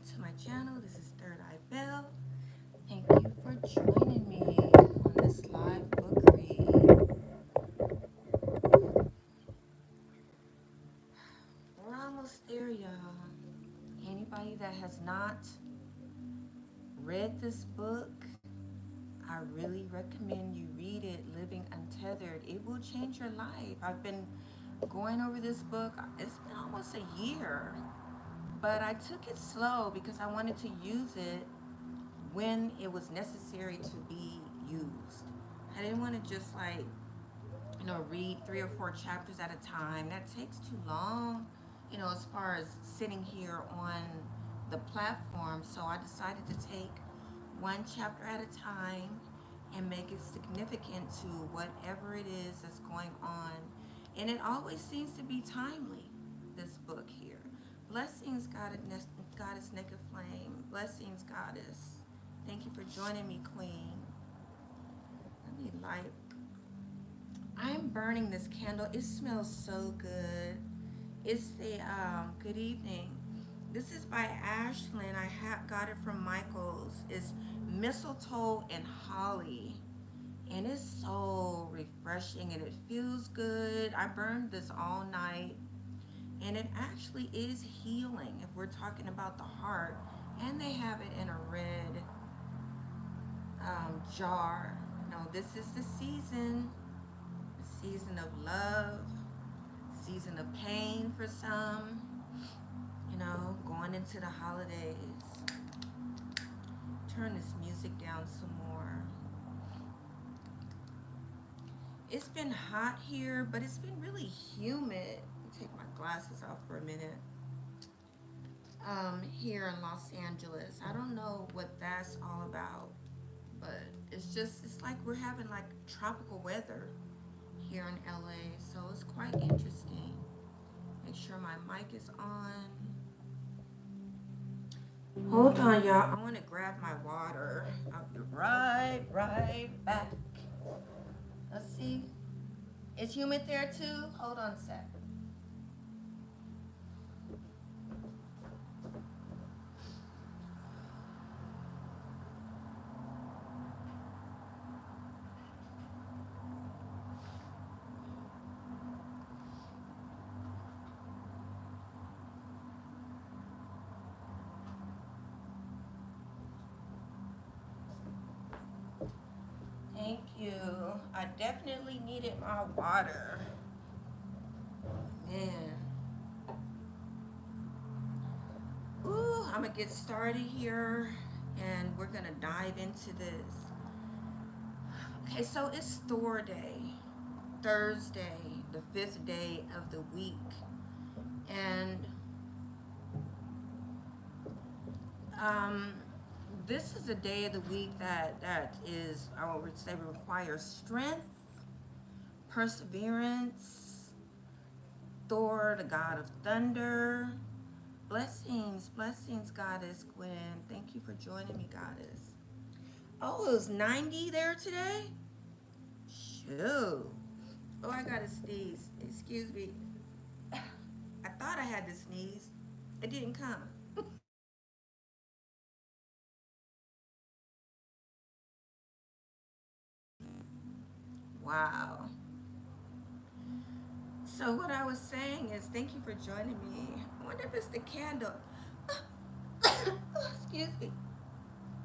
to my channel. This is Third Eye Belle. Thank you for joining me on this live book read. We're almost there, y'all. Anybody that has not read this book, I really recommend you read it, Living Untethered. It will change your life. I've been going over this book. It's been almost a year, but I took it slow because I wanted to use it when it was necessary to be used. I didn't want to just read 3 or 4 chapters at a time. That takes too long, as far as sitting here on the platform. So I decided to take one chapter at a time and make it significant to whatever it is that's going on. And it always seems to be timely, this book here. Blessings, Goddess Naked Flame. Blessings, Goddess. Thank you for joining me, Queen. Let me light. I'm burning this candle. It smells so good. It's the good evening. This is by Ashlyn. I got it from Michaels. It's mistletoe and holly, and it's so refreshing and it feels good. I burned this all night, and it actually is healing if we're talking about the heart. And they have it in a red jar. This is the season of love, season of pain for some, going into the holidays. Turn this music down some more. It's been hot here, but it's been really humid. Let me take my glasses off for a minute. Here in Los Angeles, I don't know what that's all about, but it's like we're having like tropical weather here in LA, so it's quite interesting. Make sure my mic is on. Hold on, y'all. I want to grab my water. I'll be right back. Let's see. Is humid there too? Hold on a sec. Thank you. I definitely needed my water. Man. Ooh, I'm going to get started here and we're going to dive into this. Okay, so it's Thor Day, Thursday, the 5th day of the week. And this is a day of the week that is, I would say, requires strength, perseverance. Thor, the god of thunder. Blessings, Goddess Gwen. Thank you for joining me, Goddess. Oh, it was 90 there today? Shoot. Oh, I gotta sneeze. Excuse me. I thought I had to sneeze. It didn't come. Wow. So what I was saying is, thank you for joining me. I wonder if it's the candle. Excuse me.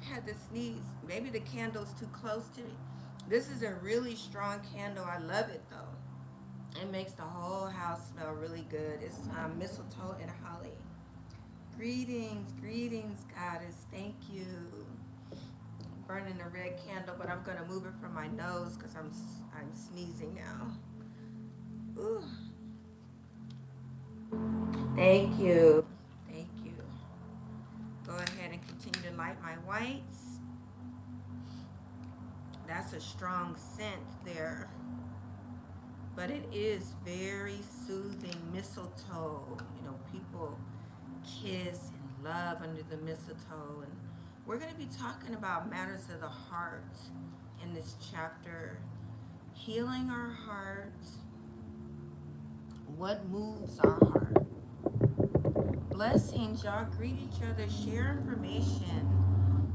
I had to sneeze. Maybe the candle's too close to me. This is a really strong candle. I love it though. It makes the whole house smell really good. It's mistletoe and holly. Greetings, Goddess. Thank you. I'm burning a red candle, but I'm gonna move it from my nose because I'm sneezing now. Ooh. Thank you. Thank you. Go ahead and continue to light my whites. That's a strong scent there. But it is very soothing. Mistletoe. People kiss and love under the mistletoe. And we're going to be talking about matters of the heart in this chapter. Healing our heart. What moves our heart? Blessings, y'all. Greet each other. Share information.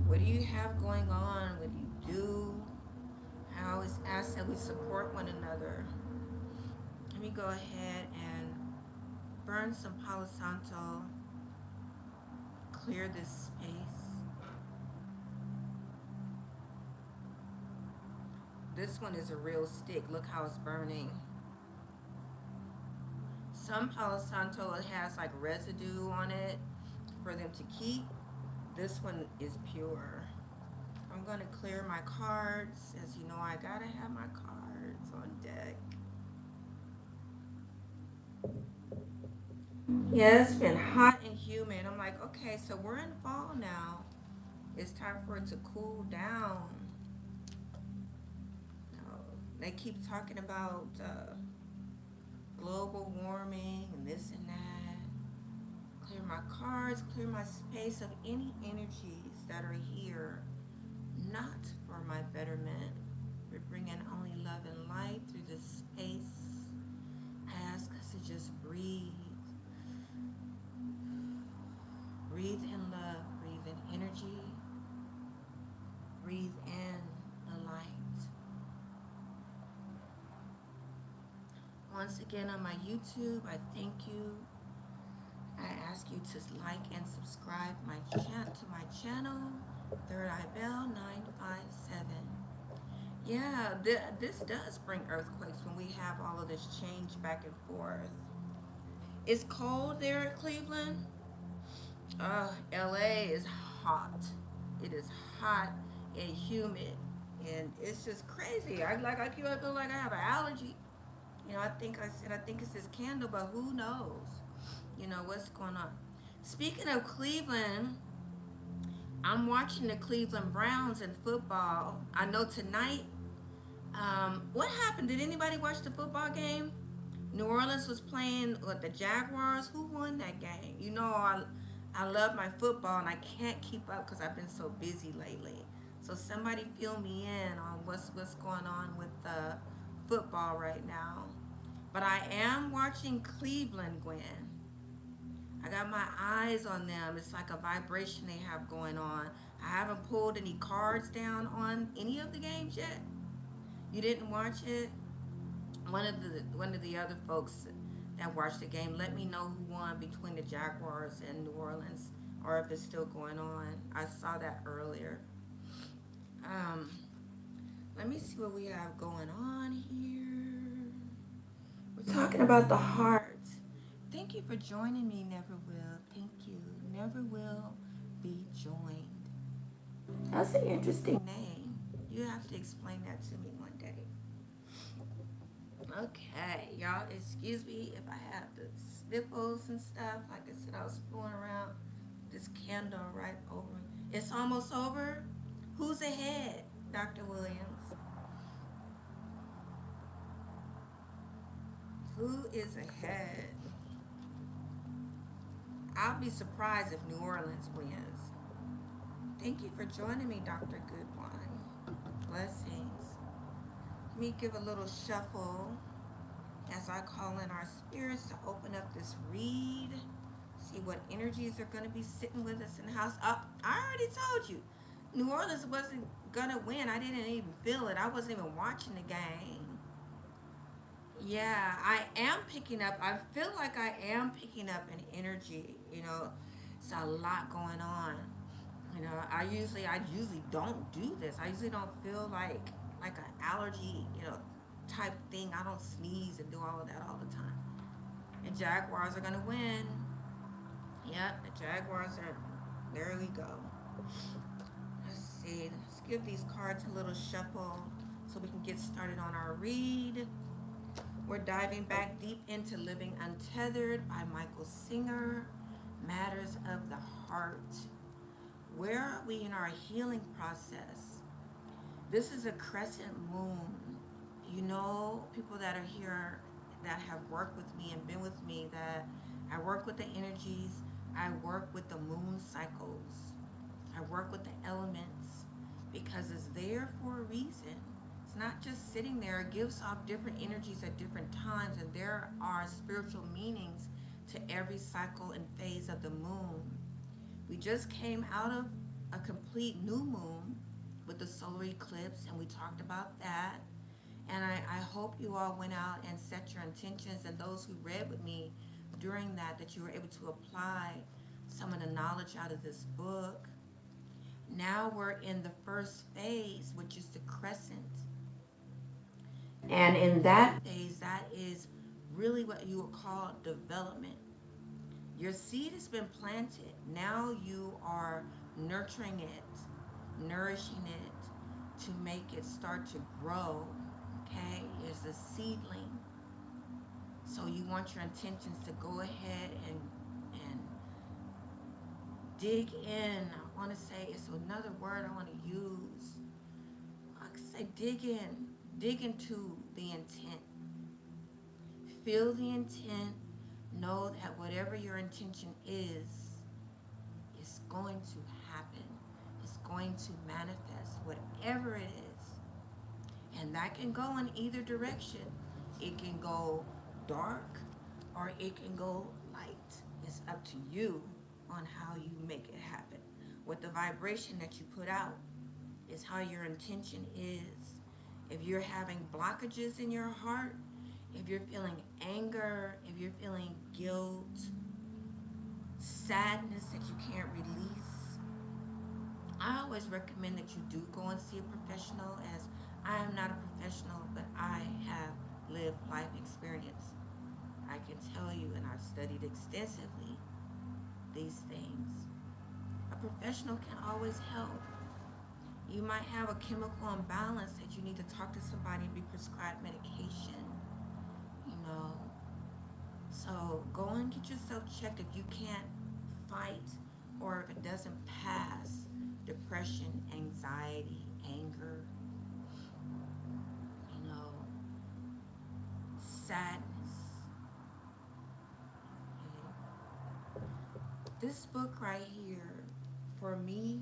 What do you have going on? What do you do? I always ask that we support one another. Let me go ahead and burn some Palo Santo. Clear this space. This one is a real stick. Look how it's burning. Some Palo Santo has like residue on it for them to keep. This one is pure. I'm going to clear my cards. As you know, I got to have my cards on deck. Yeah, it's been hot and humid. I'm like, okay, so we're in fall now. It's time for it to cool down. They keep talking about global warming and this and that. Clear my cards, clear my space of any energies that are here, not for my betterment. We're bringing only love and light through this space. I ask us to just breathe. Breathe in love, breathe in energy, breathe in the light. Once again on my YouTube, I thank you. I ask you to like and subscribe to my channel, Third Eye Bell 957. Yeah, this does bring earthquakes when we have all of this change back and forth. It's cold there at Cleveland. LA is hot. It is hot and humid, and it's just crazy. I feel like I have an allergy. You know, I think it's this candle, but who knows? You know what's going on. Speaking of Cleveland, I'm watching the Cleveland Browns in football. I know tonight. What happened? Did anybody watch the football game? New Orleans was playing with the Jaguars. Who won that game? You know, I love my football and I can't keep up because I've been so busy lately. So somebody fill me in on what's going on with the football right now. But I am watching Cleveland, Gwen. I got my eyes on them. It's like a vibration they have going on. I haven't pulled any cards down on any of the games yet. You didn't watch it? One of the other folks that watched the game, let me know who won between the Jaguars and New Orleans, or if it's still going on. I saw that earlier. Let me see what we have going on here. We're talking about the heart. Thank you for joining me, Never Will. Thank you. Never will be joined. That's an interesting name. You have to explain that to me one day. Okay, y'all, excuse me if I have the sniffles and stuff. Like I said, I was fooling around this candle right over me. It's almost over. Who's ahead, Dr. Williams? Who is ahead? I'll be surprised if New Orleans wins. Thank you for joining me, Dr. Goodwine. Blessings. Let me give a little shuffle as I call in our spirits to open up this read. See what energies are going to be sitting with us in the house. I already told you, New Orleans wasn't going to win. I didn't even feel it. I wasn't even watching the game. Yeah, I am picking up. I feel like I am picking up an energy. You know, it's a lot going on. You know, I usually don't do this. I usually don't feel like an allergy, type thing. I don't sneeze and do all of that all the time. And Jaguars are gonna win. Yep, the Jaguars are. There we go. Let's see. Let's give these cards a little shuffle so we can get started on our read. We're diving back deep into Living Untethered by Michael Singer. Matters of the Heart. Where are we in our healing process? This is a crescent moon. You know, people that are here that have worked with me and been with me, that I work with the energies, I work with the moon cycles, I work with the elements because it's there for a reason. It's not just sitting there. It gives off different energies at different times, and there are spiritual meanings to every cycle and phase of the moon. We just came out of a complete new moon with the solar eclipse, and we talked about that. And I hope you all went out and set your intentions, and those who read with me during that, that you were able to apply some of the knowledge out of this book. Now we're in the first phase, which is the crescent. And in that phase, that is really what you would call development. Your seed has been planted. Now you are nurturing it, nourishing it to make it start to grow. Okay? It's a seedling. So you want your intentions to go ahead and dig in. I want to say it's another word I want to use. I could say dig in. Dig into the intent. Feel the intent. Know that whatever your intention is going to happen. It's going to manifest, whatever it is. And that can go in either direction. It can go dark or it can go light. It's up to you on how you make it happen. With the vibration that you put out is how your intention is. If you're having blockages in your heart, if you're feeling anger, if you're feeling guilt, sadness that you can't release, I always recommend that you do go and see a professional, as I am not a professional, but I have lived life experience. I can tell you, and I've studied extensively these things. A professional can always help. You might have a chemical imbalance that you need to talk to somebody and be prescribed medication. So go and get yourself checked if you can't fight or if it doesn't pass depression, anxiety, anger, sadness. Okay. This book right here, for me,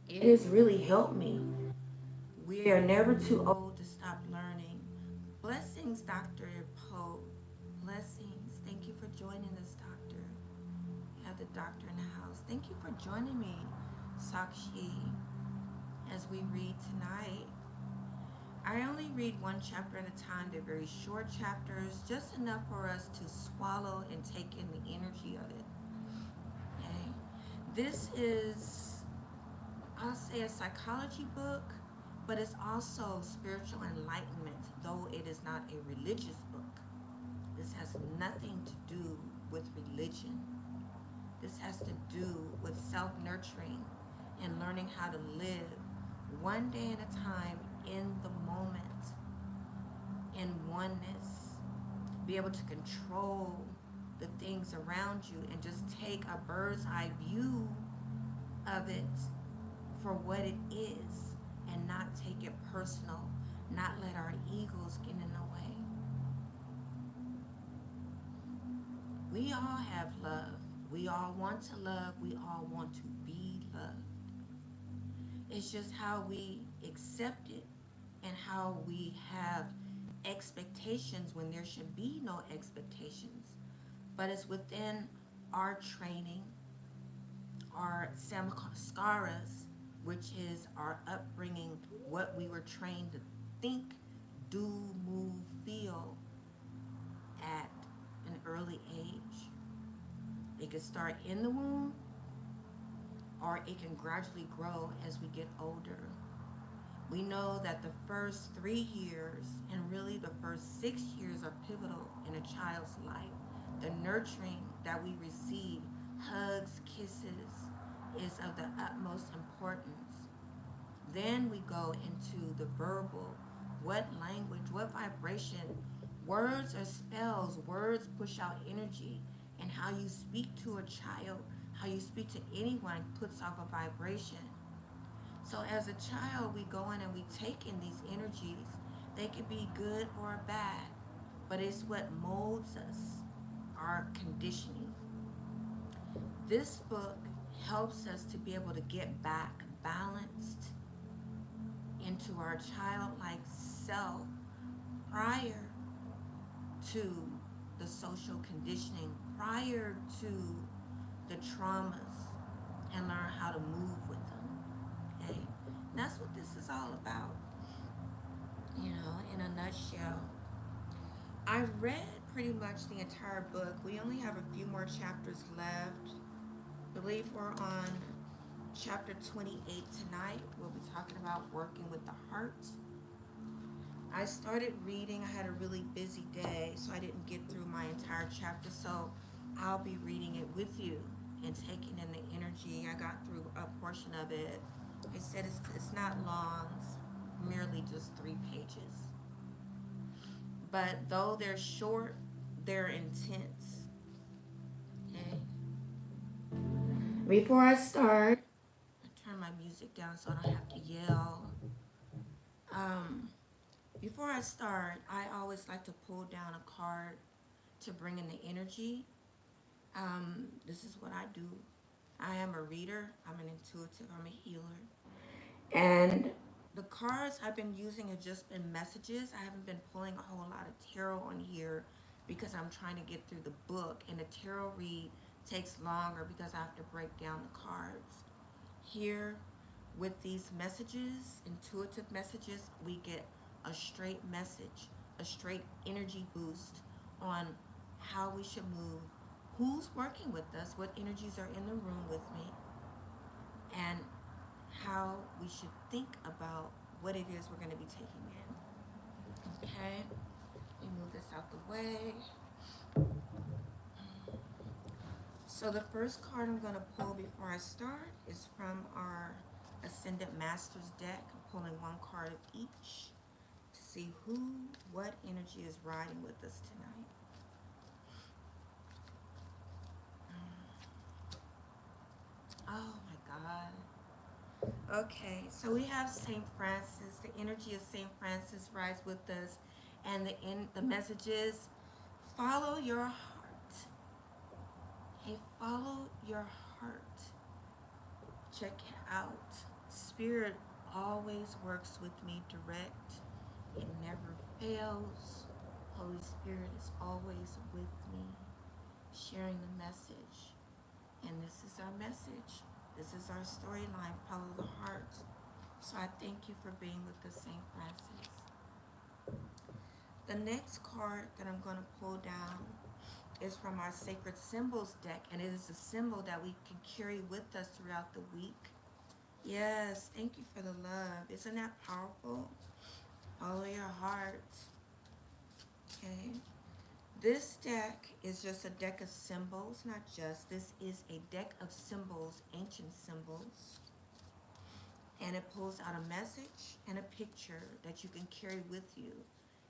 it has really helped me. We are never too old to stop learning. Blessings, Dr. Poe. Blessings. Thank you for joining us, Doctor. We have the doctor in the house. Thank you for joining me, Sakshi, as we read tonight. I only read one chapter at a time. They're very short chapters, just enough for us to swallow and take in the energy of it. Okay? This is, I'll say, a psychology book, but it's also spiritual enlightenment, though it is not a religious book. This has nothing to do with religion. This has to do with self-nurturing and learning how to live one day at a time in the moment, in oneness. Be able to control the things around you and just take a bird's eye view of it for what it is and not take it personal, not let our egos get in the way. We all have love. We all want to love. We all want to be loved. It's just how we accept it and how we have expectations when there should be no expectations. But it's within our training, our samskaras, which is our upbringing, what we were trained to think, do, move, feel at an early age. It can start in the womb, or it can gradually grow as we get older. We know that the first 3 years and really the first 6 years are pivotal in a child's life. The nurturing that we receive, hugs, kisses, is of the utmost importance. Then we go into the verbal. What language, what vibration, words or spells, words push out energy, and how you speak to a child, how you speak to anyone puts off a vibration. So as a child, we go in and we take in these energies. They could be good or bad, but it's what molds us, our conditioning. This book helps us to be able to get back balanced into our childlike self prior to the social conditioning prior to the traumas and learn how to move with them. Okay? That's what this is all about, in a nutshell. I've read pretty much the entire book. We only have a few more chapters left. I believe we're on chapter 28 tonight. We'll be talking about working with the heart. I started reading. I had a really busy day, so I didn't get through my entire chapter. So I'll be reading it with you and taking in the energy. I got through a portion of it. I said it's not long, it's merely just 3 pages. But though they're short, they're intense. Okay. Before I start, I turn my music down so I don't have to yell. Um, Before I start, I always like to pull down a card to bring in the energy. This is what I do. I am a reader, I'm an intuitive, I'm a healer. And the cards I've been using have just been messages. I haven't been pulling a whole lot of tarot on here because I'm trying to get through the book. And the tarot read takes longer because I have to break down the cards. Here, with these messages, intuitive messages, we get a straight message, a straight energy boost on how we should move, who's working with us, what energies are in the room with me, and how we should think about what it is we're going to be taking in. Okay, let me move this out the way. So the first card I'm going to pull before I start is from our Ascended Masters deck. I'm pulling one card of each to see what energy is riding with us tonight. Oh my God. Okay, so we have St. Francis. The energy of St. Francis rides with us, and the message is follow your heart. Hey, follow your heart. Check it out. Spirit always works with me direct. It never fails. Holy Spirit is always with me, sharing the message. And this is our message. This is our storyline, follow the heart. So I thank you for being with us, St. Francis. The next card that I'm going to pull down is from our Sacred Symbols deck, and it is a symbol that we can carry with us throughout the week. Yes, thank you for the love. Isn't that powerful? Follow your heart. Okay. This deck is just a deck of symbols, not just. This is a deck of symbols, ancient symbols. And it pulls out a message and a picture that you can carry with you.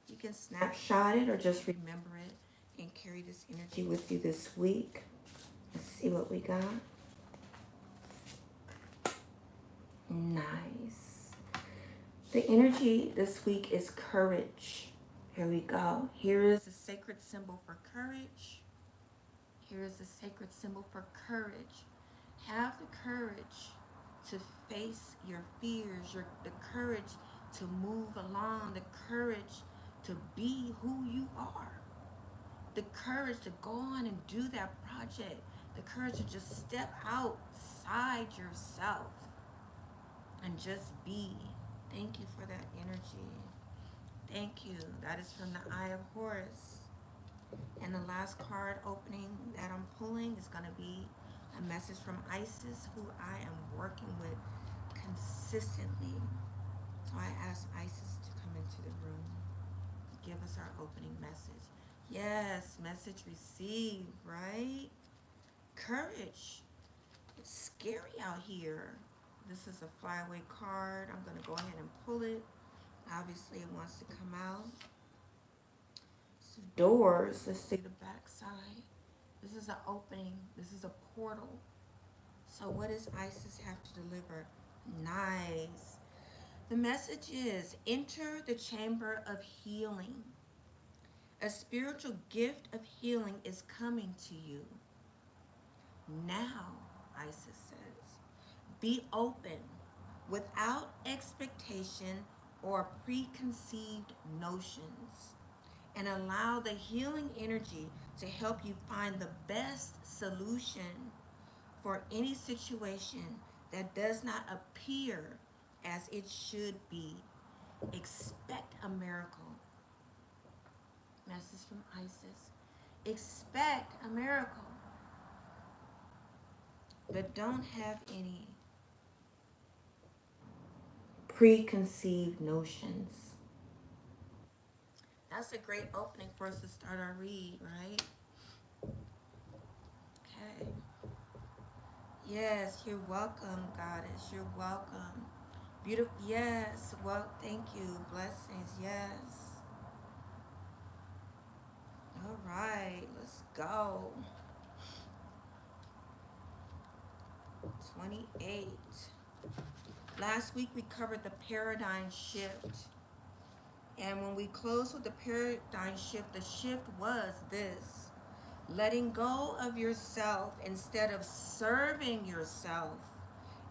You can snapshot it or just remember it and carry this energy with you this week. Let's see what we got. Nice. The energy this week is courage. Here we go. Here is the sacred symbol for courage. Here is the sacred symbol for courage. Have the courage to face your fears, the courage to move along, the courage to be who you are, the courage to go on and do that project, the courage to just step outside yourself and just be. Thank you for that energy. Thank you. That is from the Eye of Horus. And the last card opening that I'm pulling is going to be a message from Isis, who I am working with consistently. So I asked Isis to come into the room, give us our opening message. Yes, message received, right? Courage. It's scary out here. This is a flyaway card. I'm going to go ahead and pull it. Obviously, it wants to come out. So doors. Let's see the back side. This is an opening. This is a portal. So what does Isis have to deliver? Nice. The message is, enter the chamber of healing. A spiritual gift of healing is coming to you. Now, Isis says, be open without expectation or preconceived notions, and allow the healing energy to help you find the best solution for any situation that does not appear as it should be. Expect a miracle. Message from Isis. Expect a miracle, but don't have any preconceived notions. That's a great opening for us to start our read, right? Okay. Yes, you're welcome, Goddess. You're welcome. Beautiful. Yes. Well, thank you. Blessings. Yes. All right. Let's go. 28. Last week we covered the paradigm shift. And when we closed with the paradigm shift, the shift was this: letting go of yourself instead of serving yourself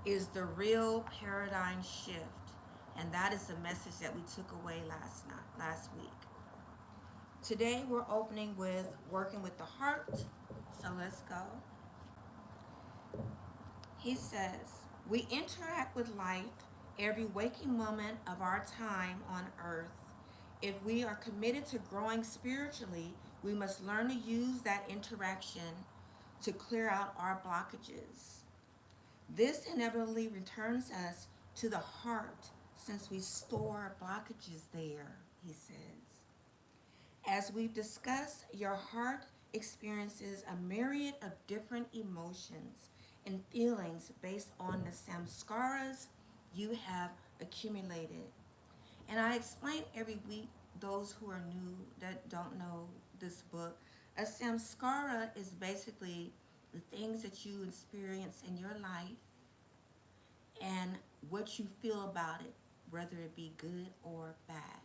is the real paradigm shift. And that is the message that we took away last week. Today we're opening with working with the heart. So let's go. He says, we interact with life every waking moment of our time on earth. If we are committed to growing spiritually, we must learn to use that interaction to clear out our blockages. This inevitably returns us to the heart since we store blockages there, he says. As we've discussed, your heart experiences a myriad of different emotions and feelings based on the samskaras you have accumulated. And I explain every week, those who are new that don't know this book, a samskara is basically the things that you experience in your life and what you feel about it, whether it be good or bad.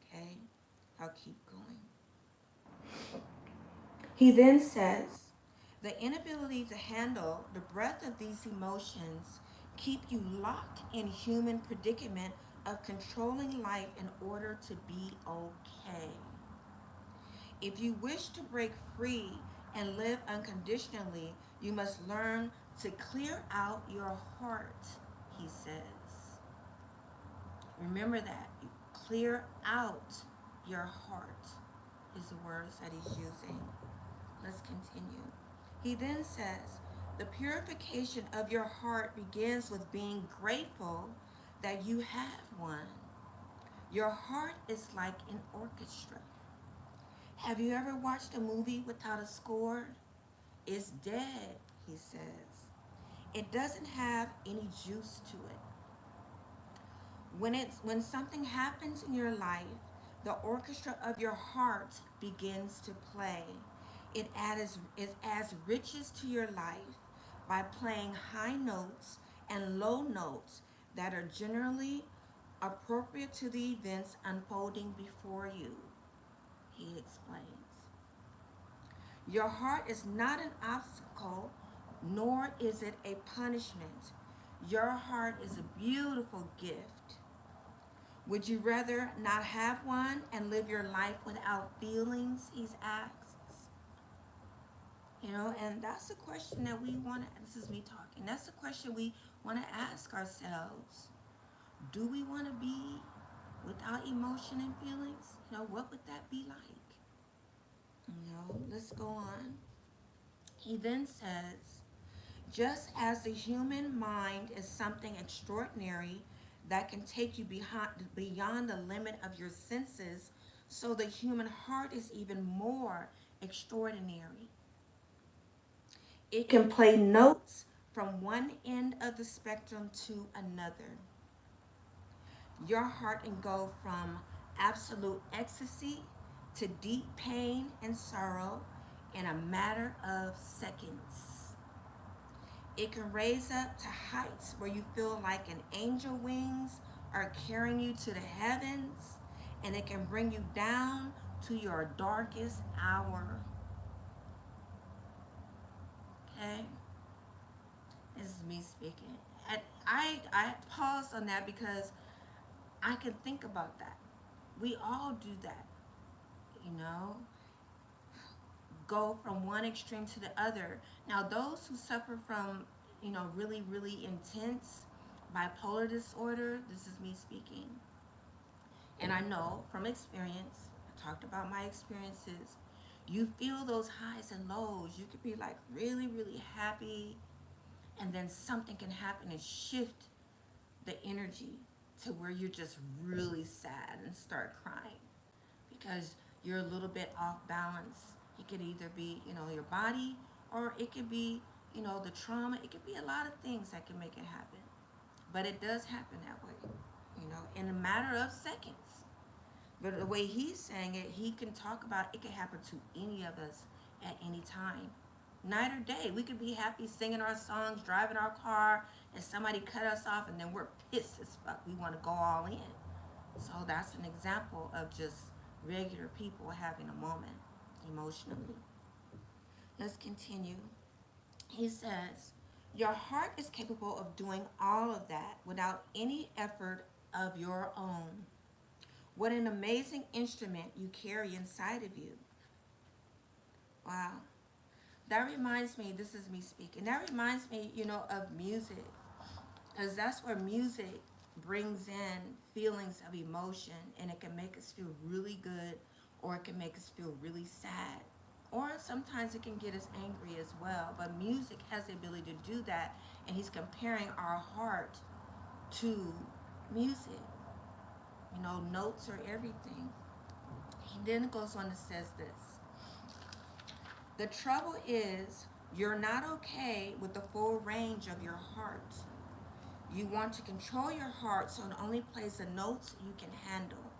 Okay? I'll keep going. He then says, the inability to handle the breadth of these emotions keep you locked in human predicament of controlling life in order to be okay. If you wish to break free and live unconditionally, you must learn to clear out your heart, he says. Remember that. You clear out your heart is the words that he's using. Let's continue. He then says, the purification of your heart begins with being grateful that you have one. Your heart is like an orchestra. Have you ever watched a movie without a score? It's dead, he says. It doesn't have any juice to it. When something happens in your life, the orchestra of your heart begins to play. It adds riches to your life by playing high notes and low notes that are generally appropriate to the events unfolding before you, he explains. Your heart is not an obstacle, nor is it a punishment. Your heart is a beautiful gift. Would you rather not have one and live your life without feelings? He's asked. And that's the question that we want to, this is me talking, that's the question we want to ask ourselves. Do we want to be without emotion and feelings? What would that be like? Let's go on. He then says, just as the human mind is something extraordinary that can take you beyond the limit of your senses, so the human heart is even more extraordinary. It can play notes from one end of the spectrum to another. Your heart can go from absolute ecstasy to deep pain and sorrow in a matter of seconds. It can raise up to heights where you feel like an angel wings are carrying you to the heavens, and it can bring you down to your darkest hour. Okay? This is me speaking. And I paused on that because I can think about that. We all do that, you know. go from one extreme to the other. Now, those who suffer from, really, really intense bipolar disorder, this is me speaking, and I know from experience, I talked about my experiences, you feel those highs and lows. You could be like really, really happy, and then something can happen and shift the energy to where you're just really sad and start crying because you're a little bit off balance. It could either be, your body, or it could be, the trauma. It could be a lot of things that can make it happen. But it does happen that way, in a matter of seconds. But the way he's saying it, he can talk about it could happen to any of us at any time. Night or day. We could be happy singing our songs, driving our car, and somebody cut us off, and then we're pissed as fuck. We want to go all in. So that's an example of just regular people having a moment emotionally. Let's continue. He says, your heart is capable of doing all of that without any effort of your own. What an amazing instrument you carry inside of you. Wow. That reminds me, this is me speaking, that reminds me, of music. Because that's where music brings in feelings of emotion, and it can make us feel really good, or it can make us feel really sad. Or sometimes it can get us angry as well. But music has the ability to do that, and he's comparing our heart to music. Notes are everything. He then goes on and says this. The trouble is, you're not okay with the full range of your heart. You want to control your heart so it only plays the notes you can handle.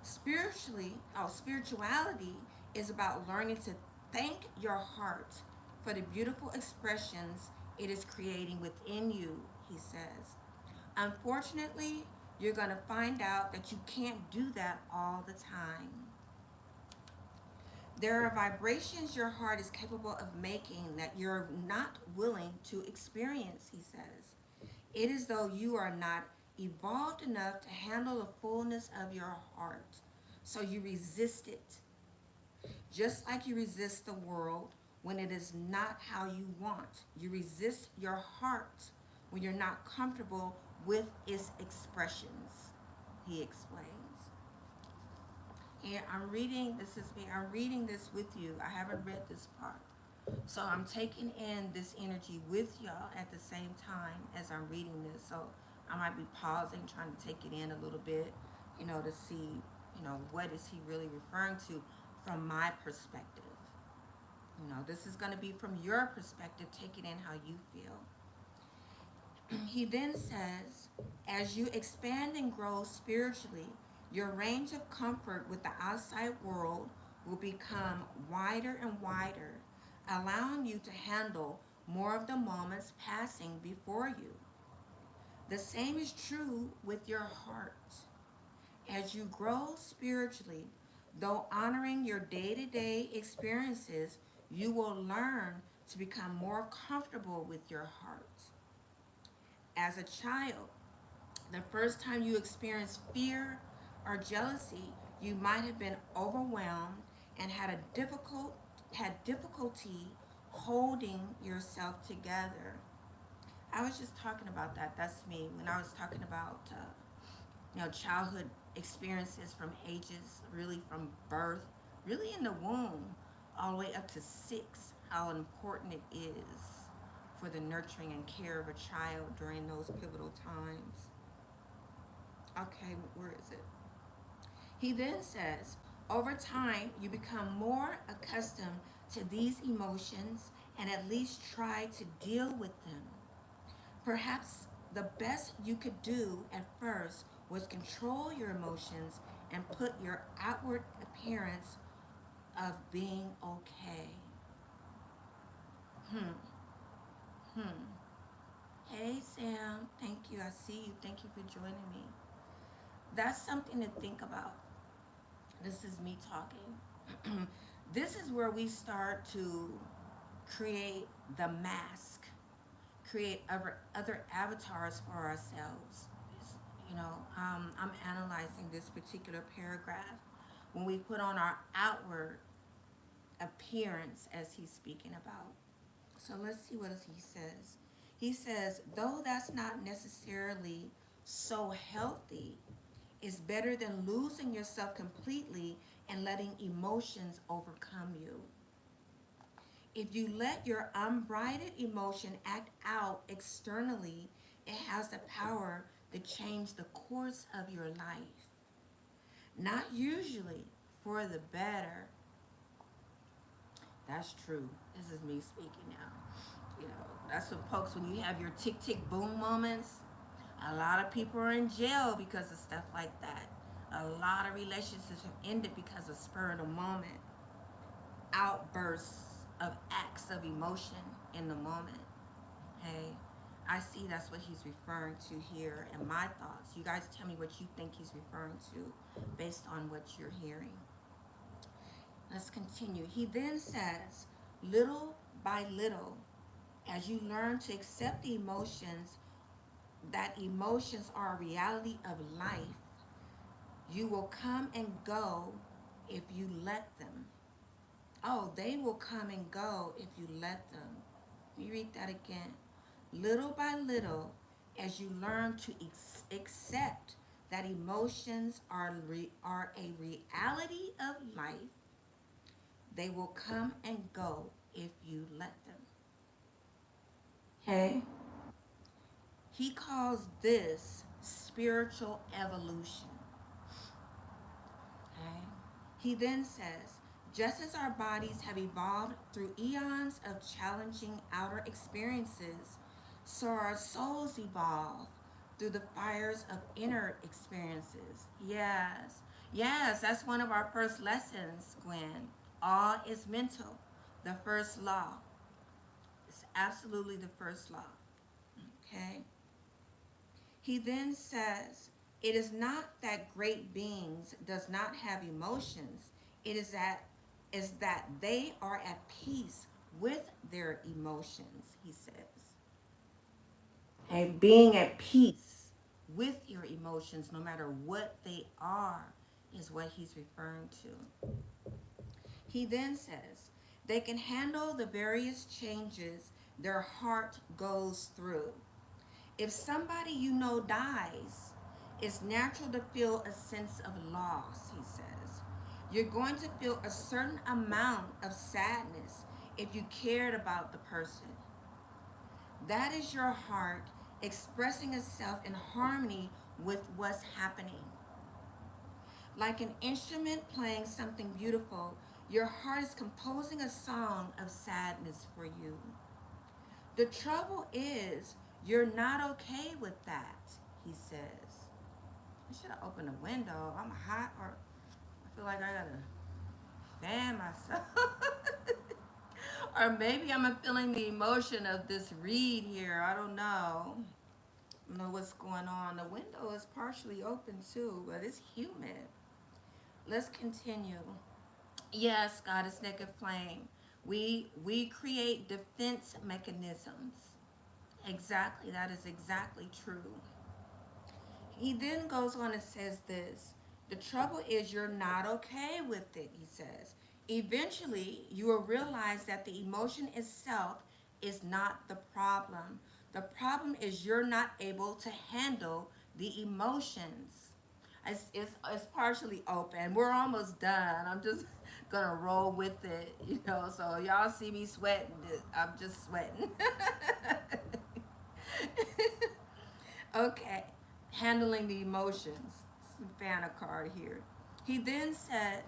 Spirituality is about learning to thank your heart for the beautiful expressions it is creating within you, he says. Unfortunately, you're going to find out that you can't do that all the time. There are vibrations your heart is capable of making that you're not willing to experience, he says. It is though you are not evolved enough to handle the fullness of your heart. So you resist it. Just like you resist the world when it is not how you want. You resist your heart when you're not comfortable with its expressions, he explains. And I'm reading this with you. I haven't read this part. So I'm taking in this energy with y'all at the same time as I'm reading this. So I might be pausing, trying to take it in a little bit, to see, what is he really referring to from my perspective. This is going to be from your perspective. Take it in how you feel. He then says, as you expand and grow spiritually, your range of comfort with the outside world will become wider and wider, allowing you to handle more of the moments passing before you. The same is true with your heart. As you grow spiritually, though honoring your day-to-day experiences, you will learn to become more comfortable with your heart. As a child, the first time you experienced fear or jealousy, you might have been overwhelmed and had difficulty holding yourself together. I was just talking about that. That's me when I was talking about childhood experiences from ages, really from birth, really in the womb, all the way up to 6. How important it is for the nurturing and care of a child during those pivotal times. Okay, where is it? He then says, over time, you become more accustomed to these emotions and at least try to deal with them. Perhaps the best you could do at first was control your emotions and put your outward appearance of being okay. Hey, Sam. Thank you. I see you. Thank you for joining me. That's something to think about. This is me talking. This is where we start to create the mask, create other avatars for ourselves. I'm analyzing this particular paragraph. When we put on our outward appearance as he's speaking about. So let's see what else he says. He says, though that's not necessarily so healthy, it's better than losing yourself completely and letting emotions overcome you. If you let your unbridled emotion act out externally, it has the power to change the course of your life. Not usually for the better. That's true. This is me speaking now. You know, that's what folks, when you have your tick tick boom moments, a lot of people are in jail because of stuff like that. A lot of relationships have ended because of spur of the moment outbursts of acts of emotion in the moment. Hey, I see that's what he's referring to here in my thoughts. You guys tell me what you think he's referring to based on what you're hearing. Let's continue. He then says, little by little, as you learn to accept the emotions, that emotions are a reality of life, you will come and go if you let them. Oh, they will come and go if you let them. Let me read that again. Little by little, as you learn to accept that emotions are a reality of life, they will come and go if you let them. Okay? He calls this spiritual evolution. Okay? He then says, just as our bodies have evolved through eons of challenging outer experiences, so our souls evolve through the fires of inner experiences. Yes, yes, that's one of our first lessons, Gwen. All is mental. The first law. It's absolutely the first law. Okay? He then says, it is not that great beings does not have emotions. It is that they are at peace with their emotions, he says. And being at peace with your emotions, no matter what they are, is what he's referring to. He then says, they can handle the various changes their heart goes through. If somebody you know dies, it's natural to feel a sense of loss, he says. You're going to feel a certain amount of sadness if you cared about the person. That is your heart expressing itself in harmony with what's happening. Like an instrument playing something beautiful, your heart is composing a song of sadness for you. The trouble is, you're not okay with that, he says. I should have opened a window. I'm hot, or I feel like I gotta fan myself. Or maybe I'm feeling the emotion of this read here. I don't know. I don't know what's going on. The window is partially open too, but it's humid. Let's continue. Yes, God is naked flame. We create defense mechanisms. Exactly, that is exactly true. He then goes on and says this. The trouble is you're not okay with it, he says. Eventually, you will realize that the emotion itself is not the problem. The problem is you're not able to handle the emotions. It's partially open. We're almost done. I'm just gonna roll with it, you know. So y'all see me sweating. I'm just sweating. Okay, handling the emotions. Some fan card here. He then says,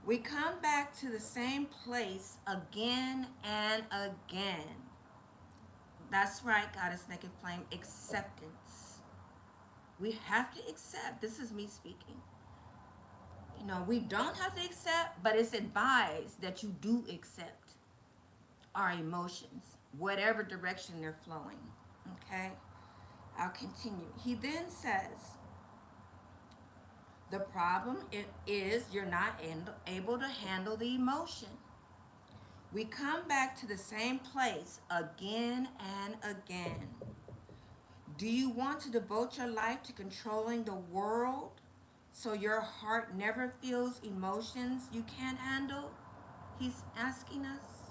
we come back to the same place again and again. That's right, Goddess Naked Flame, acceptance. We have to accept. This is me speaking. You know, we don't have to accept, but it's advised that you do accept our emotions, whatever direction they're flowing. Okay? I'll continue. He then says, the problem is you're not able to handle the emotion. We come back to the same place again and again. Do you want to devote your life to controlling the world so your heart never feels emotions you can't handle? He's asking us.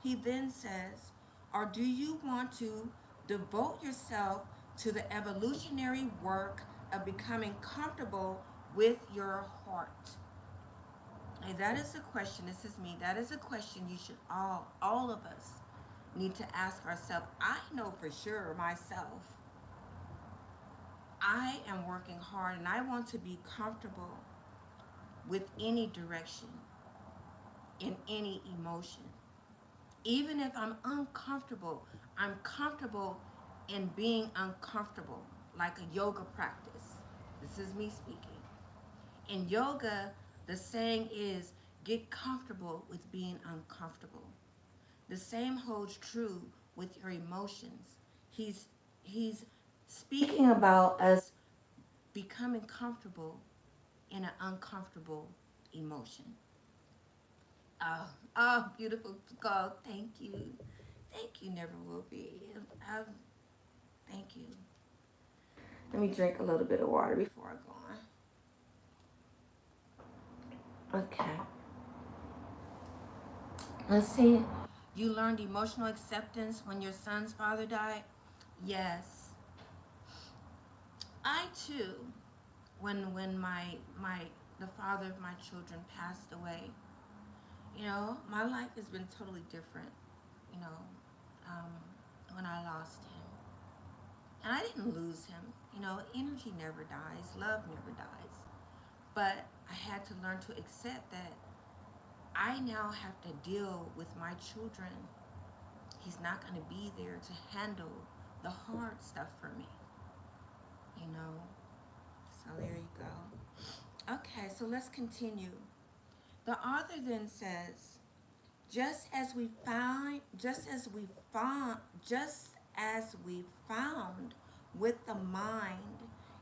He then says, or do you want to devote yourself to the evolutionary work of becoming comfortable with your heart? And that is a question. This is me. That is a question you should all of us need to ask ourselves. I know for sure myself, I am working hard and I want to be comfortable with any direction, in any emotion. Even if I'm uncomfortable, I'm comfortable in being uncomfortable, like a yoga practice. This is me speaking. In yoga, the saying is get comfortable with being uncomfortable. The same holds true with your emotions. He's speaking about us becoming comfortable in an uncomfortable emotion. Oh, oh, beautiful God. Thank you. Thank you, never will be. Thank you. Let me drink a little bit of water before I go on. Okay. Let's see. You learned emotional acceptance when your son's father died? Yes. I too, when my the father of my children passed away, my life has been totally different, you know, um, when I lost him. And I didn't lose him. Energy never dies, love never dies. But I had to learn to accept that I now have to deal with my children. He's not going to be there to handle the hard stuff for me, you know. So there you go. Okay, so let's continue. The author then says, just as we found, just as we found with the mind,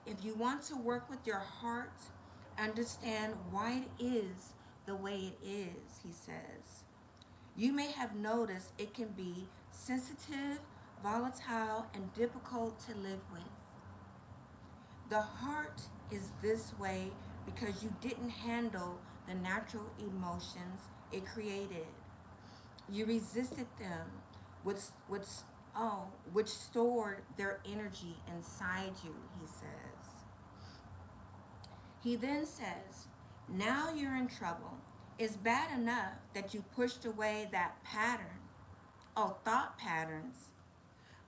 if you want to work with your heart, understand why it is the way it is, he says. You may have noticed it can be sensitive, volatile, and difficult to live with. The heart is this way because you didn't handle the natural emotions it created. You resisted them, which stored their energy inside you, he says. He then says, now you're in trouble. It's bad enough that you pushed away that thought patterns,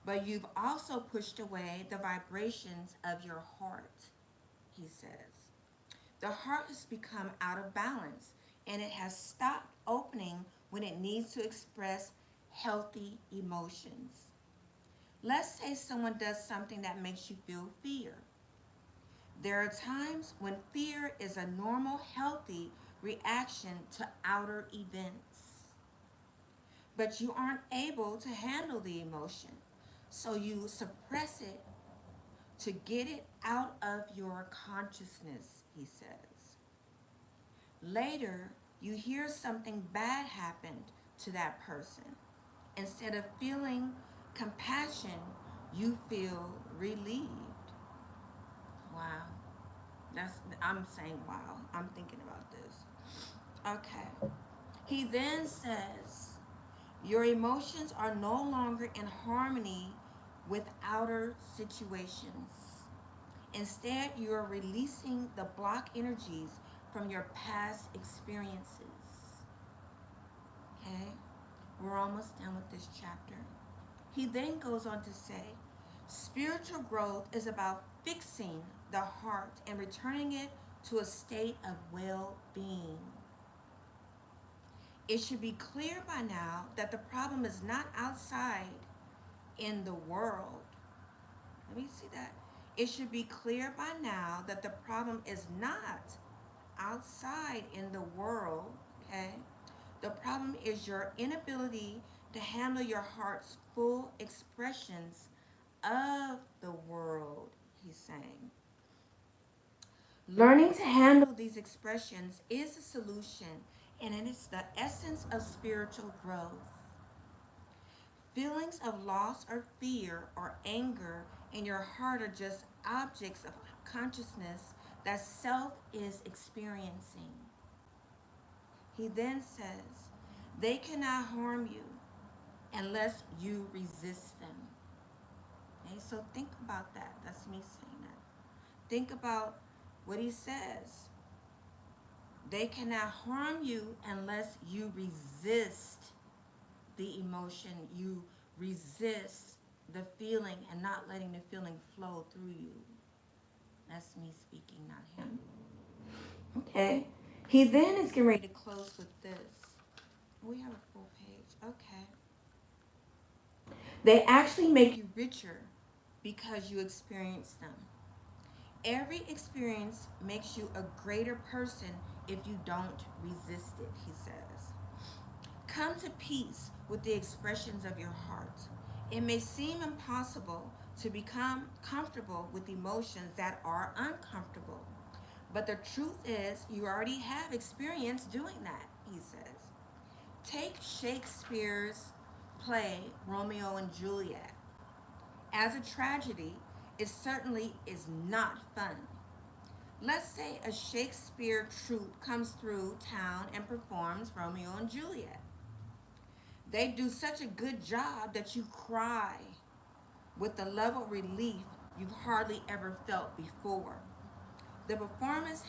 but you've also pushed away the vibrations of your heart, he says. The heart has become out of balance and it has stopped opening when it needs to express healthy emotions. Let's say someone does something that makes you feel fear. There are times when fear is a normal, healthy reaction to outer events, but you aren't able to handle the emotion, so you suppress it to get it out of your consciousness, he says. Later, you hear something bad happened to that person. Instead of feeling compassion, you feel relieved. Wow. I'm saying wow. I'm thinking about this. Okay. He then says, your emotions are no longer in harmony with outer situations. Instead, you are releasing the block energies from your past experiences. Okay? We're almost done with this chapter. He then goes on to say, spiritual growth is about fixing the heart and returning it to a state of well-being. It should be clear by now that the problem is not outside in the world. Let me see that. It should be clear by now that the problem is not outside in the world, okay? The problem is your inability to handle your heart's full expressions of the world, he's saying. Learning to handle these expressions is a solution, and it is the essence of spiritual growth. Feelings of loss or fear or anger in your heart are just objects of consciousness that self is experiencing. He then says, They cannot harm you unless you resist them. Okay, so think about that. That's me saying that. Think about what he says. They cannot harm you unless you resist the emotion. You resist the feeling and not letting the feeling flow through you. That's me speaking, not him. Okay. He then is getting ready to close with this. We have a full page. Okay. They actually make you richer because you experience them. Every experience makes you a greater person if you don't resist it, he says. Come to peace with the expressions of your heart. It may seem impossible to become comfortable with emotions that are uncomfortable, but the truth is you already have experience doing that, he says. Take Shakespeare's play Romeo and Juliet. As a tragedy, it certainly is not fun. Let's say a Shakespeare troupe comes through town and performs Romeo and Juliet. They do such a good job that you cry with a level of relief you've hardly ever felt before. The performance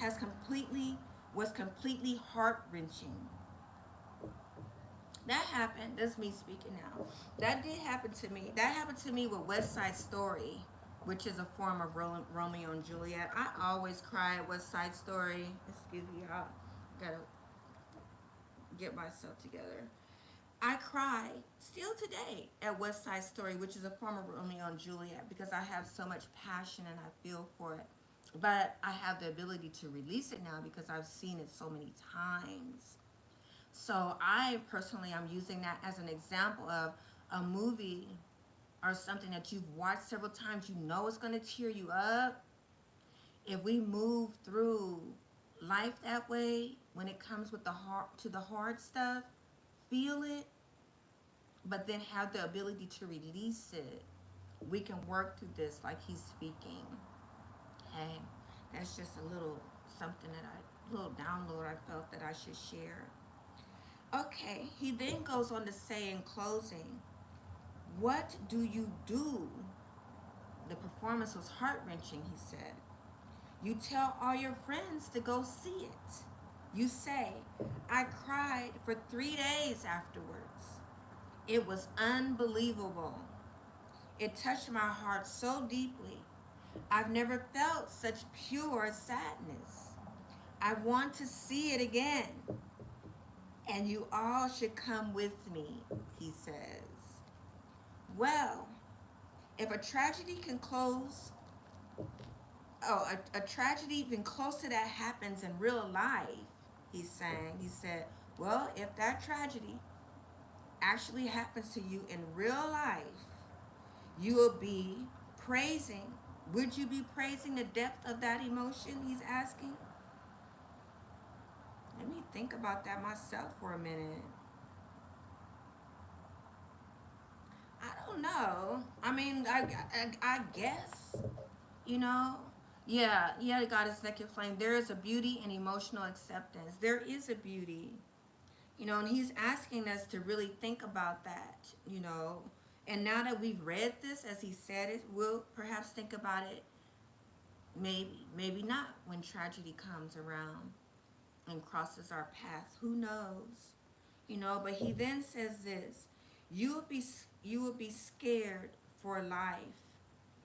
was completely heart-wrenching. That happened. That's me speaking now. That did happen to me. That happened to me with West Side Story, which is a form of Romeo and Juliet. I always cry at West Side Story. Excuse me, I gotta get myself together. I cry still today at West Side Story, which is a form of Romeo and Juliet, because I have so much passion and I feel for it. But I have the ability to release it now because I've seen it so many times. So I personally, I'm using that as an example of a movie or something that you've watched several times. You know it's going to tear you up. If we move through life that way, when it comes with the hard stuff, feel it, but then have the ability to release it. We can work through this like he's speaking. Okay, that's just a little something little download I felt that I should share. Okay, he then goes on to say in closing, what do you do? The performance was heart wrenching, he said. You tell all your friends to go see it. You say, I cried for 3 days afterwards. It was unbelievable. It touched my heart so deeply. I've never felt such pure sadness. I want to see it again. And you all should come with me, he says. Well, if a tragedy can close, a tragedy even close to that happens in real life, he's saying. He said, well, if that tragedy actually happens to you in real life, you will be praising. Would you be praising the depth of that emotion, he's asking? Let me think about that myself for a minute. I don't know. I mean, I guess, you know. Yeah, God is naked flame. There is a beauty in emotional acceptance. There is a beauty, and he's asking us to really think about that. And now that we've read this, as he said it, we'll perhaps think about it, maybe not, when tragedy comes around and crosses our path. Who knows? But he then says this: you will be scared for life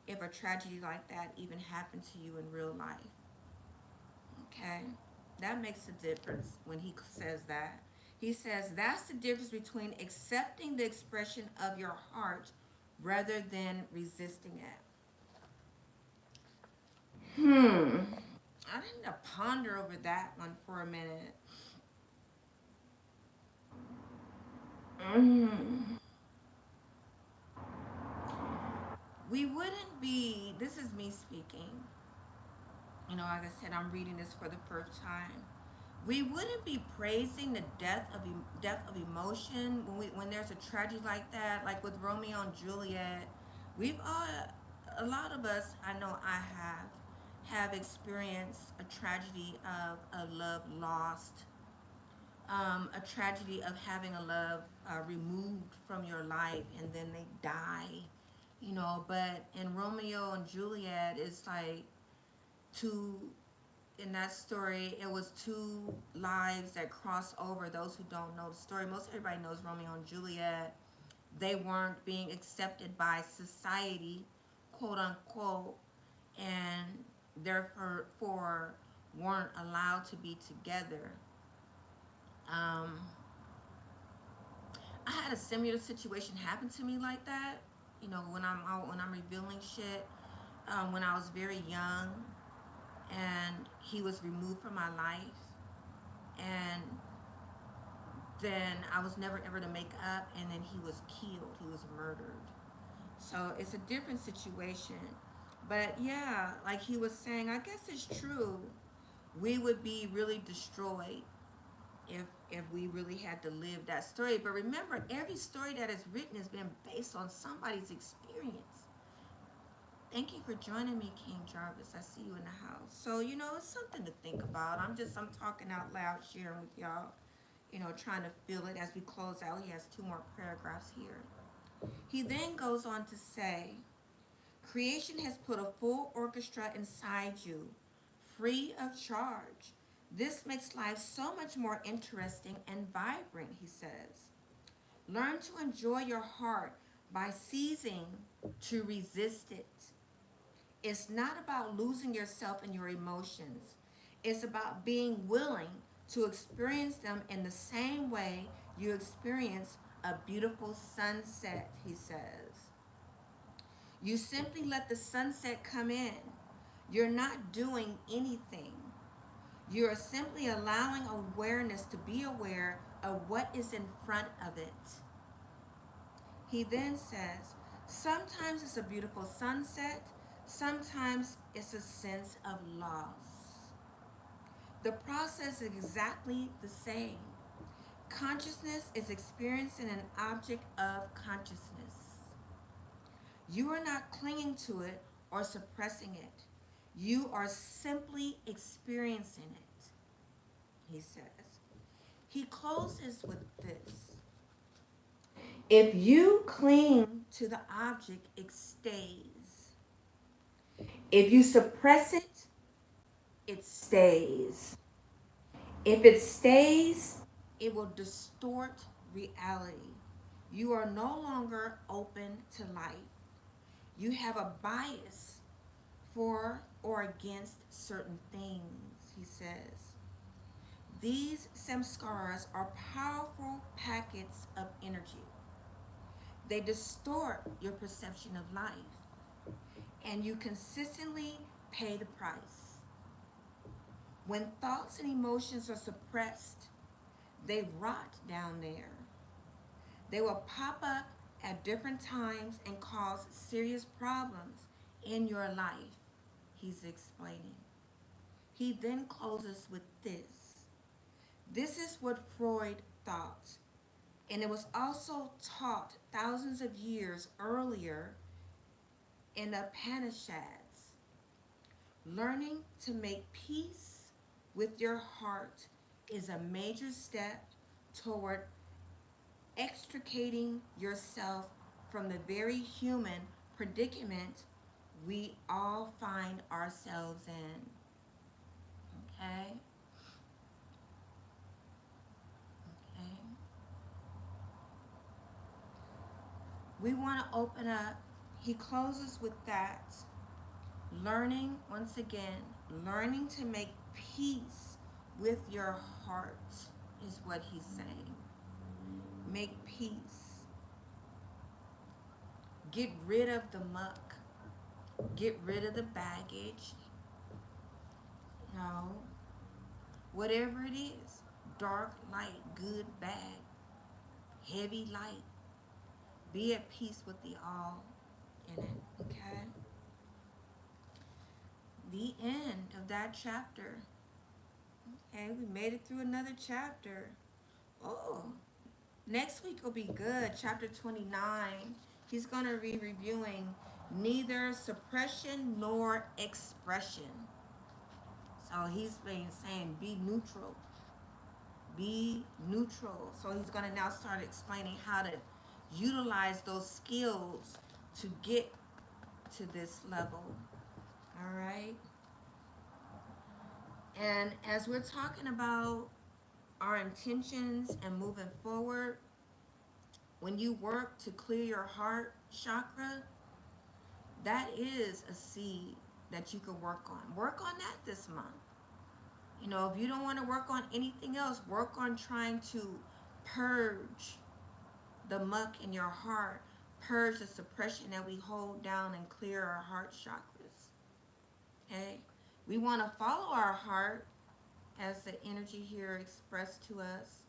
if a tragedy like that even happened to you in real life. Okay? That makes a difference when he says that. He says that's the difference between accepting the expression of your heart rather than resisting it. I need to ponder over that one for a minute. Mm. We wouldn't be, this is me speaking, like I said, I'm reading this for the first time. We wouldn't be praising the depth of emotion when there's a tragedy like that, like with Romeo and Juliet. We've all, a lot of us, I know I have experienced a tragedy of a love lost, a tragedy of having a love removed from your life and then they die, you know. But in Romeo and Juliet, it's like two, in that story, it was two lives that cross over. Those who don't know the story, most everybody knows Romeo and Juliet. They weren't being accepted by society, quote unquote, and therefore weren't allowed to be together. Um, I had a similar situation happen to me like that. You know, when I'm out, when I'm revealing shit, when I was very young, and he was removed from my life, and then I was never ever to make up, and then he was killed. He was murdered. So it's a different situation. But yeah, like he was saying, I guess it's true. We would be really destroyed if we really had to live that story. But remember, every story that is written has been based on somebody's experience. Thank you for joining me, King Jarvis. I see you in the house. So, you know, it's something to think about. I'm talking out loud, sharing with y'all, you know, trying to feel it as we close out. He has two more paragraphs here. He then goes on to say, creation has put a full orchestra inside you, free of charge. This makes life so much more interesting and vibrant, he says. Learn to enjoy your heart by ceasing to resist it. It's not about losing yourself in your emotions. It's about being willing to experience them in the same way you experience a beautiful sunset, he says. You simply let the sunset come in. You're not doing anything. You're simply allowing awareness to be aware of what is in front of it. He then says, sometimes it's a beautiful sunset, sometimes it's a sense of loss. The process is exactly the same. Consciousness is experiencing an object of consciousness. You are not clinging to it or suppressing it. You are simply experiencing it, he says. He closes with this. If you cling to the object, it stays. If you suppress it, it stays. If it stays, it will distort reality. You are no longer open to life. You have a bias for or against certain things, he says. These samskaras are powerful packets of energy. They distort your perception of life, and you consistently pay the price. When thoughts and emotions are suppressed, they rot down there. They will pop up at different times and cause serious problems in your life, he's explaining. He then closes with this. This is what Freud thought, and it was also taught thousands of years earlier in the Upanishads. Learning to make peace with your heart is a major step toward extricating yourself from the very human predicament we all find ourselves in. Okay? Okay. We want to open up. He closes with that. Learning, once again, learning to make peace with your heart is what he's saying. Make peace. Get rid of the muck. Get rid of the baggage. You know, whatever it is, dark, light, good, bad, heavy, light. Be at peace with the all in it. Okay? The end of that chapter. Okay, we made it through another chapter. Oh, next week will be good. Chapter 29. He's going to be reviewing neither suppression nor expression. So he's been saying be neutral. Be neutral. So he's going to now start explaining how to utilize those skills to get to this level. All right. And as we're talking about our intentions and moving forward, when you work to clear your heart chakra, that is a seed that you can work on. Work on that this month. You know, if you don't want to work on anything else, work on trying to purge the muck in your heart, purge the suppression that we hold down and clear our heart chakras. Okay? We want to follow our heart as the energy here expressed to us.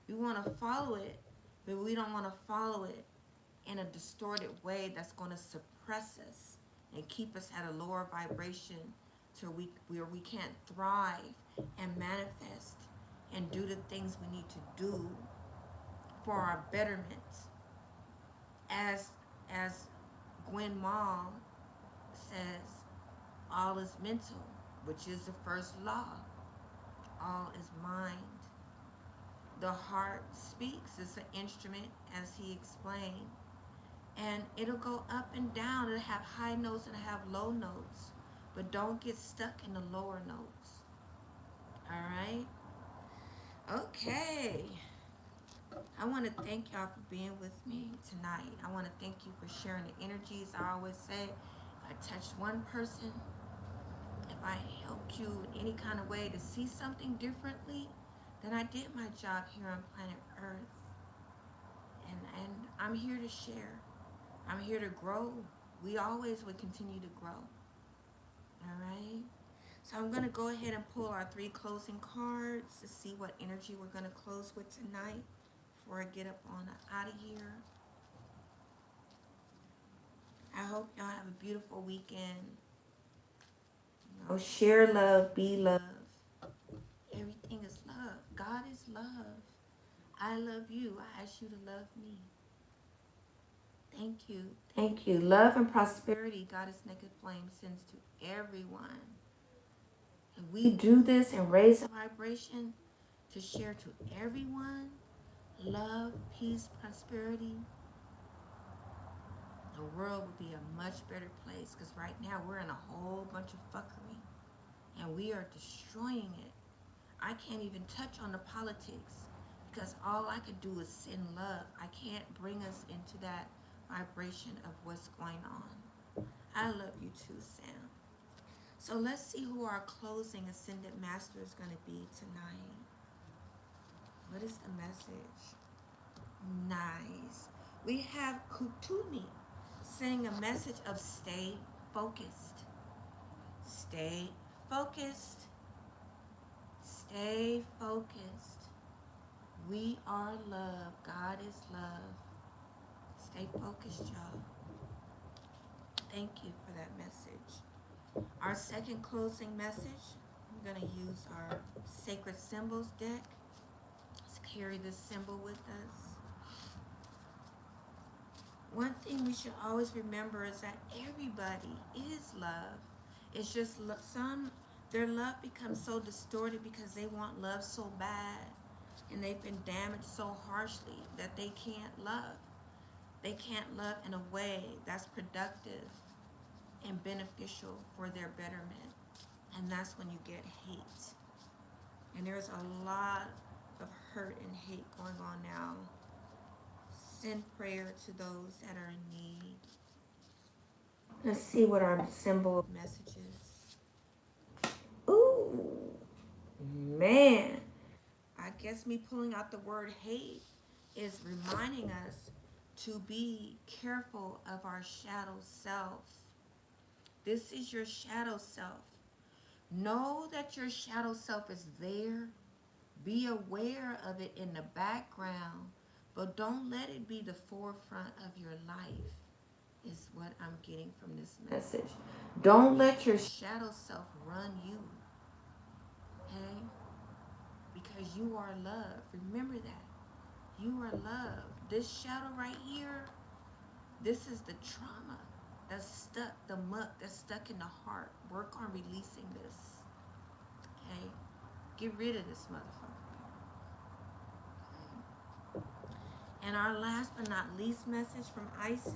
We want to follow it, but we don't want to follow it in a distorted way that's going to suppress us and keep us at a lower vibration to where we can't thrive and manifest and do the things we need to do for our betterment. As Gwen Maul says, all is mental, which is the first law. All is mind. The heart speaks. It's an instrument, as he explained. And it'll go up and down. It'll have high notes and have low notes. But don't get stuck in the lower notes. All right? Okay. I want to thank y'all for being with me tonight. I want to thank you for sharing the energies. I always say, if I touched one person, if I helped you in any kind of way to see something differently, then I did my job here on planet Earth. And I'm here to share. I'm here to grow. We always will continue to grow. All right? So I'm going to go ahead and pull our 3 closing cards to see what energy we're going to close with tonight before I get up on out of here. I hope y'all have a beautiful weekend. You know, share love, be love. Everything is love. God is love. I love you. I ask you to love me. Thank you. Thank you. Love and prosperity, Goddess Naked Flame sends to everyone. And we do this and raise the vibration to share to everyone. Love, peace, prosperity. The world would be a much better place, because right now we're in a whole bunch of fuckery and we are destroying it. I can't even touch on the politics because all I could do is send love. I can't bring us into that vibration of what's going on. I love you too, Sam. So let's see who our closing Ascended Master is going to be tonight. What is the message? Nice. We have Kutumi saying a message of stay focused. Stay focused. Stay focused. We are love. God is love. Stay focused, y'all. Thank you for that message. Our second closing message, I'm going to use our Sacred Symbols deck. Let's carry this symbol with us. One thing we should always remember is that everybody is love. It's just their love becomes so distorted because they want love so bad and they've been damaged so harshly that they can't love. They can't love in a way that's productive and beneficial for their betterment. And that's when you get hate. And there's a lot of hurt and hate going on now. Send prayer to those that are in need. Let's see what our symbol message is. Ooh, man. I guess me pulling out the word hate is reminding us to be careful of our shadow self. This is your shadow self. Know that your shadow self is there. Be aware of it in the background, but don't let it be the forefront of your life, is what I'm getting from this message. Don't let your shadow self run you, okay? Because you are love. Remember that. You are love. This shadow right here, this is the trauma that's stuck, the muck that's stuck in the heart. Work on releasing this, okay? Get rid of this motherfucker. And our last but not least message from Isis.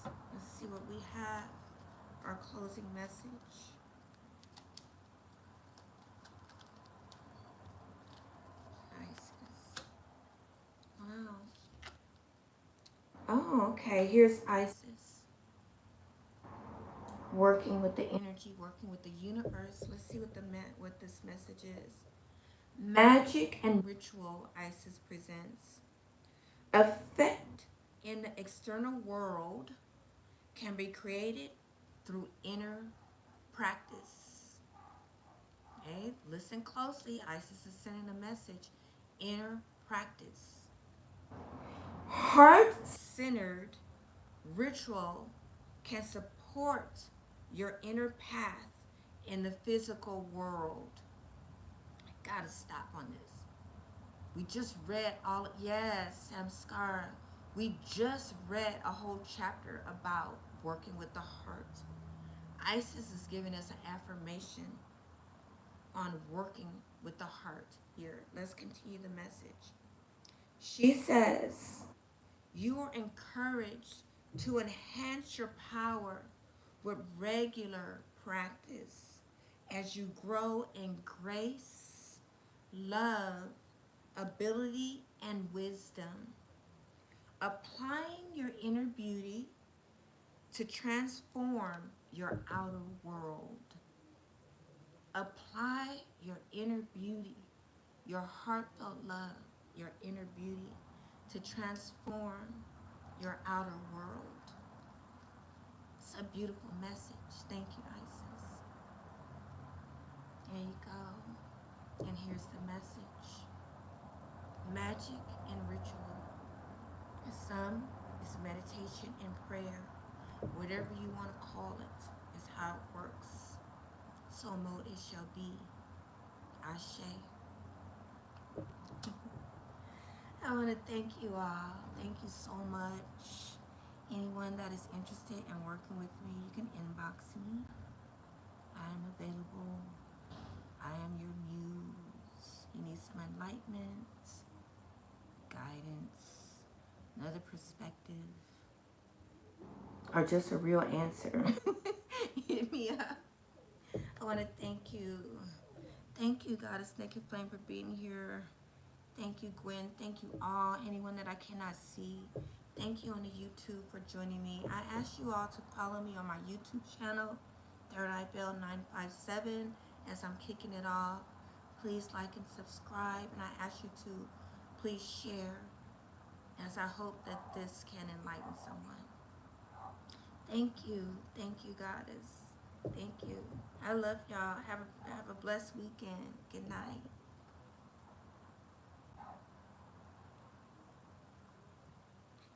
Let's see what we have. Our closing message. Isis. Wow. Oh, okay. Here's Isis. Working with the energy, working with the universe. Let's see what this message is. Magic and ritual, Isis presents. Effect in the external world can be created through inner practice. Okay, listen closely. Isis is sending a message. Inner practice. Heart centered ritual can support your inner path in the physical world. I gotta stop on this. We just read yes, Samskara. We just read a whole chapter about working with the heart. Isis is giving us an affirmation on working with the heart here. Let's continue the message. She says, you are encouraged to enhance your power with regular practice as you grow in grace, love, ability, and wisdom. Applying your inner beauty to transform your outer world. Apply your inner beauty, your heartfelt love, your inner beauty to transform your outer world. It's a beautiful message. Thank you, Isis. There you go. And here's the message. Magic and ritual. Some is meditation and prayer. Whatever you want to call it is how it works. So mo it shall be. Ashe. I want to thank you all. Thank you so much. Anyone that is interested in working with me, you can inbox me. I am available. I am your muse. You need some enlightenment, guidance, another perspective, or just a real answer. Hit me up. I want to thank you. Thank you, Goddess Naked Flame, for being here. Thank you, Gwen. Thank you all. Anyone that I cannot see. Thank you on the YouTube for joining me. I ask you all to follow me on my YouTube channel, Third Eye Bell 957. As I'm kicking it off, please like and subscribe. And I ask you to please share, as I hope that this can enlighten someone. Thank you. Thank you, Goddess. Thank you. I love y'all. Have a blessed weekend. Good night.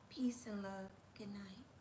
Peace and love. Good night.